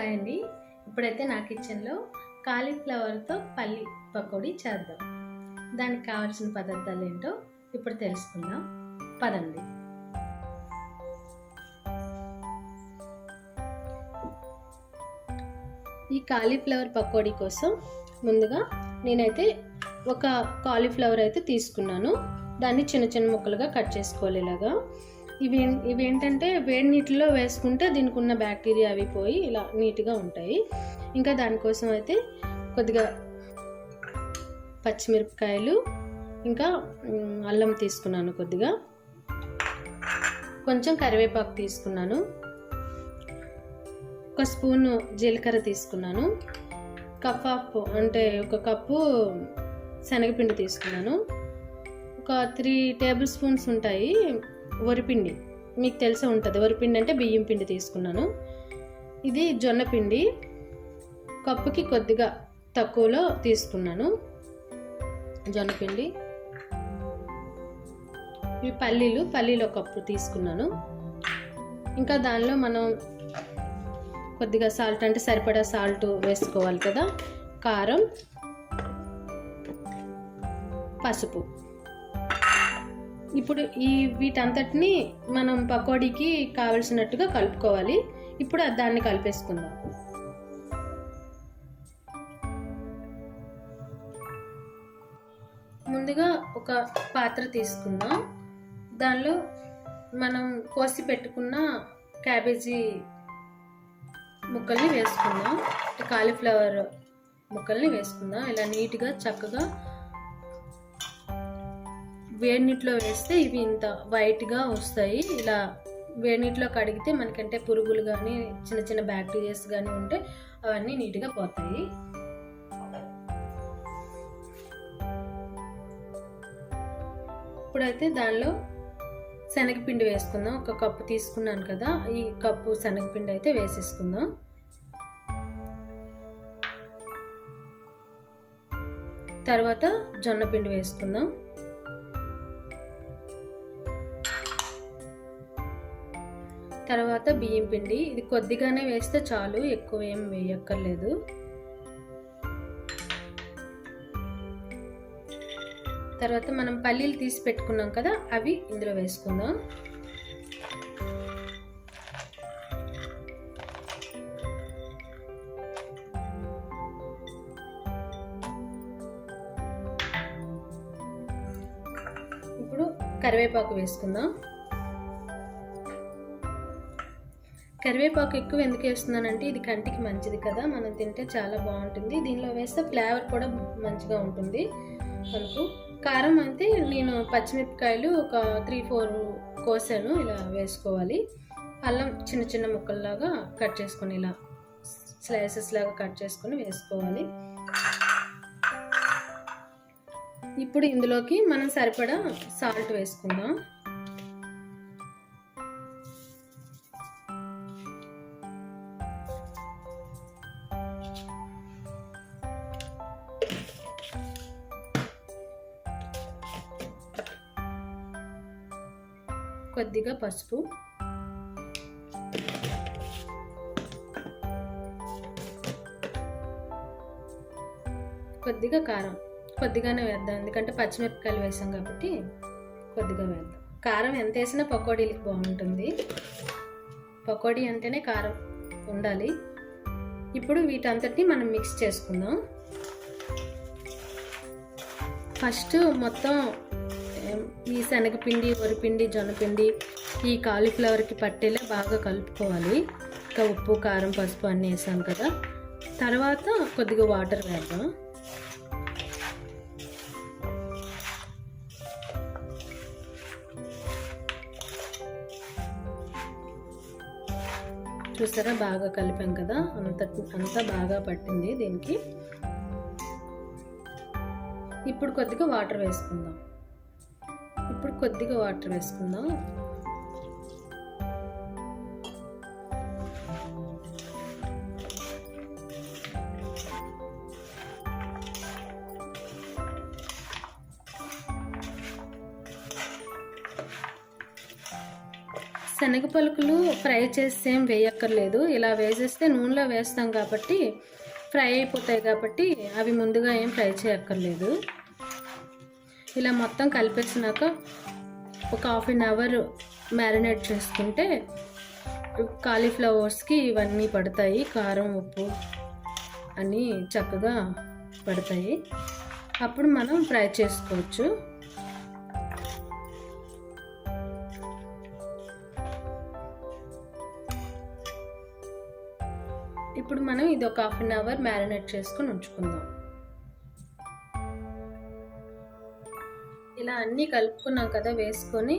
Hi అండి. ఇప్పుడైతే నా కిచెన్లో కాలీఫ్లవర్తో పల్లి పకోడీ చేద్దాం. దానికి కావాల్సిన పదార్థాలు ఏంటో ఇప్పుడు తెలుసుకుందాం పదండి. ఈ కాలీఫ్లవర్ పకోడీ కోసం ముందుగా నేనైతే ఒక కాలీఫ్లవర్ అయితే తీసుకున్నాను. దాన్ని చిన్న చిన్న ముక్కలుగా కట్ చేసుకోవాలి. ఇలాగా ఇవేంటంటే వేడి నీటిలో వేసుకుంటే దీనికి ఉన్న బ్యాక్టీరియా అవి పోయి ఇలా నీట్గా ఉంటాయి. ఇంకా దానికోసం అయితే కొద్దిగా పచ్చిమిరపకాయలు, ఇంకా అల్లం తీసుకున్నాను, కొద్దిగా కొంచెం కరివేపాకు తీసుకున్నాను, ఒక స్పూను జీలకర్ర తీసుకున్నాను, ఒక కప్పు శనగపిండి తీసుకున్నాను, ఒక 3 టేబుల్ స్పూన్స్ ఉంటాయి వరిపిండి, మీకు తెలిసే ఉంటుంది. వరిపిండి అంటే బియ్యం పిండి తీసుకున్నాను. ఇది జొన్న పిండి కప్పుకి కొద్దిగా తక్కువలో తీసుకున్నాను జొన్న పిండి. ఇవి పల్లీలు ఒక కప్పు తీసుకున్నాను. ఇంకా దానిలో మనం కొద్దిగా సాల్ట్, అంటే సరిపడా సాల్ట్ వేసుకోవాలి కదా, కారం, పసుపు. ఇప్పుడు వీటంతటిని మనం పకోడీకి కావలసినట్టుగా కలుపుకోవాలి. ఇప్పుడు దాన్ని కలిపేసుకుందాం. ముందుగా ఒక పాత్ర తీసుకుందాం. దానిలో మనం కోసి పెట్టుకున్న క్యాబేజీ ముక్కల్ని వేసుకుందాం. కాలీఫ్లవర్ ముక్కల్ని వేసుకుందాం. ఇలా నీట్గా చక్కగా వేడి నీటిలో వేస్తే ఇవి ఇంత వైట్గా వస్తాయి. ఇలా వేడి నీటిలో కడిగితే మనకంటే పురుగులు కానీ చిన్న చిన్న బ్యాక్టీరియాస్ కానీ ఉంటే అవన్నీ నీట్గా పోతాయి. ఇప్పుడైతే దానిలో శనగపిండి వేసుకుందాం. ఒక కప్పు తీసుకున్నాను కదా, ఈ కప్పు శనగపిండి అయితే వేసేసుకుందాం. తర్వాత జొన్న పిండి వేసుకుందాం. తర్వాత బియ్యం పిండి, ఇది కొద్దిగానే వేస్తే చాలు, ఎక్కువ ఏం వేయక్కర్లేదు. తర్వాత మనం పల్లీలు తీసి పెట్టుకున్నాం కదా, అవి ఇందులో వేసుకుందాం. ఇప్పుడు కరివేపాకు వేసుకుందాం. కరివేపాకు ఎక్కువ ఎందుకు వేస్తున్నానంటే ఇది కంటికి మంచిది కదా, మనం తింటే చాలా బాగుంటుంది. దీనిలో వేస్తే ఫ్లేవర్ కూడా మంచిగా ఉంటుంది మనకు. కారం అయితే నేను పచ్చిమిరపకాయలు ఒక 3-4 కోసాను, ఇలా వేసుకోవాలి. అల్లం చిన్న చిన్న ముక్కల్లాగా కట్ చేసుకొని, ఇలా స్లైసెస్ లాగా కట్ చేసుకొని వేసుకోవాలి. ఇప్పుడు ఇందులోకి మనం సరిపడా సాల్ట్ వేసుకుందాం. కొద్దిగా పసుపు, కొద్దిగా కారం, కొద్దిగానే వేద్దాం ఎందుకంటే పచ్చిమిరపకాయలు వేసాం కాబట్టి కొద్దిగా వేద్దాం. కారం ఎంత వేసినా పకోడీలకు బాగుంటుంది. పకోడీ అంటేనే కారం ఉండాలి. ఇప్పుడు వీటంతటిని మనం మిక్స్ చేసుకుందాం. ఫస్ట్ మొత్తం ఈ శనగపిండి, వరిపిండి, జొన్నపిండి ఈ కాలీఫ్లవర్కి పట్టేలా బాగా కలుపుకోవాలి. ఇంకా ఉప్పు, కారం, పసుపు అన్నీ వేసాం కదా. తర్వాత కొద్దిగా వాటర్ వేద్దాం. చూసారా, బాగా కలిపాం కదా, అంతా బాగా పట్టింది దీనికి. ఇప్పుడు కొద్దిగా వాటర్ వేసుకుందాం. శనగ పలుకులు ఫ్రై చేసి ఏం వేయక్కర్లేదు. ఇలా వేసేస్తే నూనెలో వేస్తాం కాబట్టి ఫ్రై అయిపోతాయి కాబట్టి అవి ముందుగా ఏం ఫ్రై చేయక్కర్లేదు. ఇలా మొత్తం కలిపేసినాక ఒక హాఫ్ అన్ అవర్ మ్యారినేట్ చేసుకుంటే కాలీఫ్లవర్స్కి ఇవన్నీ పడతాయి. కారం, ఉప్పు అన్నీ చక్కగా పడతాయి. అప్పుడు మనం ఫ్రై చేసుకోవచ్చు. ఇప్పుడు మనం ఇది ఒక హాఫ్ అన్ అవర్ మ్యారినేట్ చేసుకొని ఉంచుకుందాం. ఇలా అన్నీ కలుపుకున్నాం కదా వేసుకొని,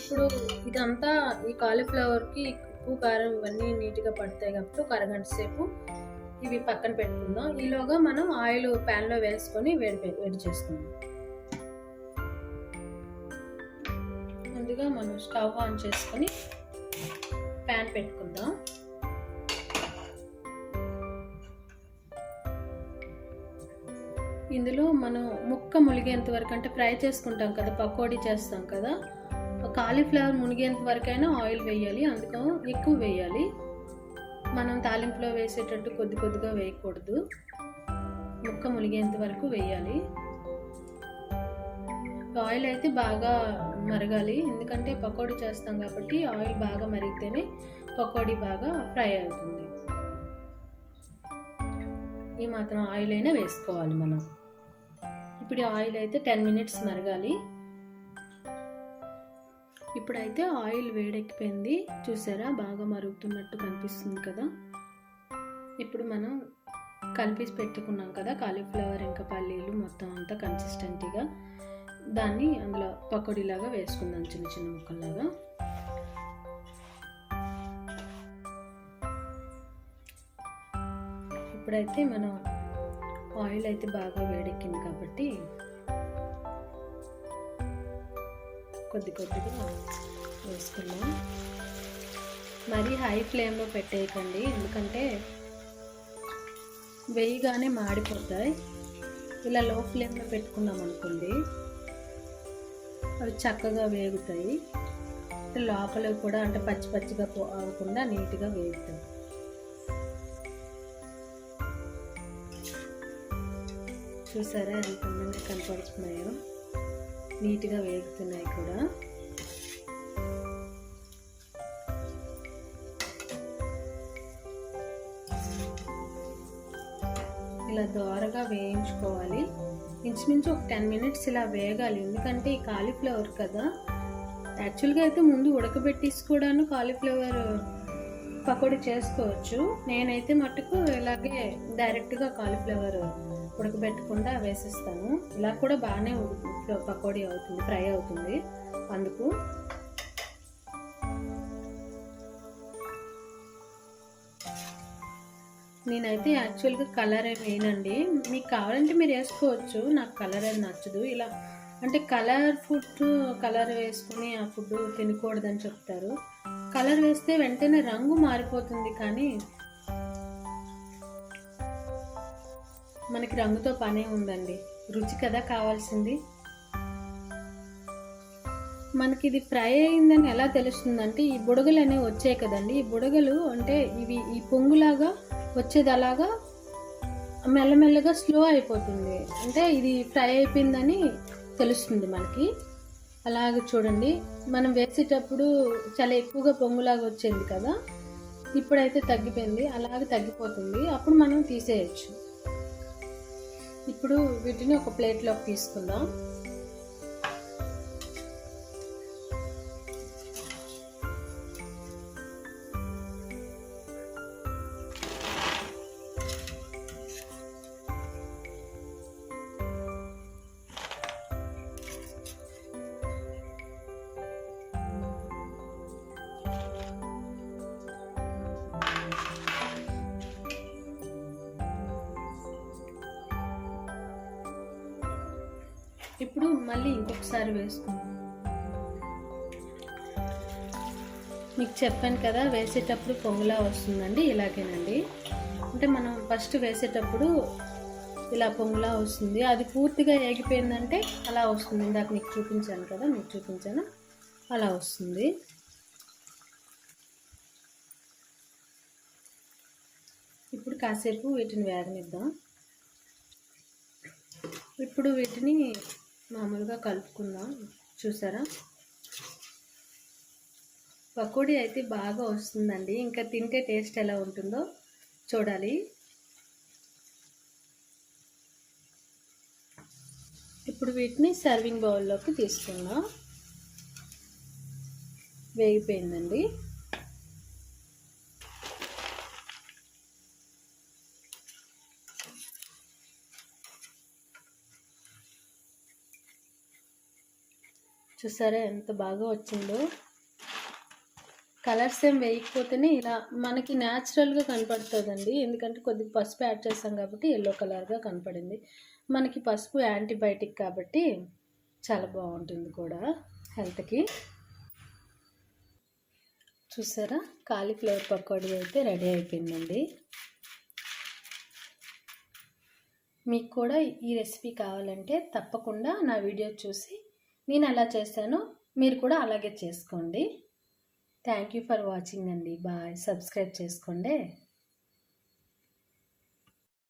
ఇప్పుడు ఇదంతా ఈ కాలీఫ్లవర్కి ఉప్పు, కారం ఇవన్నీ నీట్గా పడతాయి కాబట్టి ఒక అరగంట సేపు ఇవి పక్కన పెట్టుకుందాం. ఈలోగా మనం ఆయిల్ ప్యాన్లో వేసుకొని వేడి చేసుకుందాం. ముందుగా మనం స్టవ్ ఆన్ చేసుకొని ప్యాన్ పెట్టుకుందాం. ఇందులో మనం ముక్క ములిగేంత వరకు, అంటే ఫ్రై చేసుకుంటాం కదా, పకోడీ చేస్తాం కదా, కాలీఫ్లవర్ మునిగేంత వరకైనా ఆయిల్ వేయాలి. అందుకని ఎక్కువ వేయాలి. మనం తాలింపులో వేసేటట్టు కొద్ది కొద్దిగా వేయకూడదు. ముక్క ములిగేంత వరకు వేయాలి. ఆయిల్ అయితే బాగా మరగాలి, ఎందుకంటే పకోడీ చేస్తాం కాబట్టి ఆయిల్ బాగా మరిగితేనే పకోడీ బాగా ఫ్రై అవుతుంది. ఈ మాత్రం ఆయిల్ అయినా వేసుకోవాలి మనం. ఇప్పుడు ఆయిల్ అయితే 10 మినిట్స్ మరగాలి. ఇప్పుడైతే ఆయిల్ వేడెక్కిపోయింది, చూసారా, బాగా మరుగుతున్నట్టు కనిపిస్తుంది కదా. ఇప్పుడు మనం కలిపి పెట్టుకున్నాం కదా కాలీఫ్లవర్ ఇంకా పల్లీలు మొత్తం అంతా కన్సిస్టెంట్గా, దాన్ని అందులో పకోడీలాగా వేసుకుందాం, చిన్న చిన్న ముక్కల్లాగా. ఇప్పుడైతే మనం ఆయిల్ అయితే బాగా వేడెక్కింది కాబట్టి కొద్ది కొద్దిగా వేసుకున్నాం. మరీ హై ఫ్లేమ్లో పెట్టేయకండి, ఎందుకంటే వేయగానే మాడిపోతాయి. ఇలా లో ఫ్లేమ్లో పెట్టుకున్నాం అనుకోండి, అవి చక్కగా వేగుతాయి. లోపల కూడా అంటే పచ్చి పచ్చిగా అవ్వకుండా నీట్గా వేగుతాయి. చూసారా ఎంత అందంగా కనపడుతున్నాయో, నీట్గా వేగుతున్నాయి కూడా. ఇలా దోరగా వేయించుకోవాలి. ఇంచుమించు ఒక 10 మినిట్స్ ఇలా వేగాలి, ఎందుకంటే ఈ కాలీఫ్లవర్ కదా. యాక్చువల్గా అయితే ముందు ఉడకబెట్టేసి కూడాను కాలీఫ్లవర్ పకోడీ చేసుకోవచ్చు. నేనైతే మట్టుకు ఇలాగే డైరెక్ట్గా కాలీఫ్లవర్ ఉడకబెట్టకుండా వేసేస్తాను. ఇలా కూడా బాగానే పకోడీ అవుతుంది, ఫ్రై అవుతుంది. అందుకు నేనైతే యాక్చువల్గా కలర్ ఏమి వేయనండి. మీకు కావాలంటే మీరు వేసుకోవచ్చు, నాకు కలర్ ఏమి నచ్చదు. ఇలా అంటే కలర్ వేసుకుని ఆ ఫుడ్ తినకూడదని చెప్తారు. కలర్ వేస్తే వెంటనే రంగు మారిపోతుంది, కానీ మనకి రంగుతో పనే ఉందండి, రుచి కదా కావాల్సింది. మనకి ఇది ఫ్రై అయిందని ఎలా తెలుస్తుందంటే ఈ బుడగలు అనేవి వచ్చాయి కదండి. ఈ బుడగలు అంటే ఇవి ఈ పొంగులాగా వచ్చేది, అలాగా మెల్లమెల్లగా స్లో అయిపోతుంది, అంటే ఇది ఫ్రై అయిపోయిందని తెలుస్తుంది మనకి. అలాగే చూడండి, మనం వేసేటప్పుడు చాలా ఎక్కువగా పొంగులాగా వచ్చేది కదా, ఇప్పుడైతే తగ్గిపోయింది, అలాగే తగ్గిపోతుంది. అప్పుడు మనం తీసేయచ్చు. ఇప్పుడు వీటిని ఒక ప్లేట్లోకి తీసుకుందాం. ఇప్పుడు మళ్ళీ ఇంకొకసారి వేసుకుందాం. మీకు చెప్పాను కదా, వేసేటప్పుడు పొంగులా వస్తుందండి, ఇలాగేనండి. అంటే మనం ఫస్ట్ వేసేటప్పుడు ఇలా పొంగులా వస్తుంది, అది పూర్తిగా ఏగిపోయిందంటే అలా వస్తుంది. ఇందాక మీకు చూపించాను కదా, మీకు చూపించాను, అలా వస్తుంది. ఇప్పుడు కాసేపు వీటిని వేగనిద్దాం. ఇప్పుడు వీటిని మామూలుగా కలుపుకుందాం. చూసారా, పకోడీ అయితే బాగా వస్తుందండి. ఇంకా తింటే టేస్ట్ ఎలా ఉంటుందో చూడాలి. ఇప్పుడు వీటిని సర్వింగ్ బౌల్లోకి తీసుకుందాం. వేగిపోయిందండి. చూసారా ఎంత బాగా వచ్చిందో. కలర్స్ ఏం వేయకపోతేనే ఇలా మనకి న్యాచురల్గా కనపడుతుందండి. ఎందుకంటే కొద్దిగా పసుపు యాడ్ చేస్తాం కాబట్టి ఎల్లో కలర్గా కనపడింది. మనకి పసుపు యాంటీబయాటిక్ కాబట్టి చాలా బాగుంటుంది కూడా హెల్త్కి. చూసారా, కాలీఫ్లవర్ పకోడీ అయితే రెడీ అయిపోయిందండి. మీకు కూడా ఈ రెసిపీ కావాలంటే తప్పకుండా నా వీడియో చూసి నేను ఎలా చేశానో మీరు కూడా అలాగే చేసుకోండి. థ్యాంక్ యూ ఫర్ వాచింగ్ అండి. బాయ్. సబ్స్క్రైబ్ చేసుకోండి.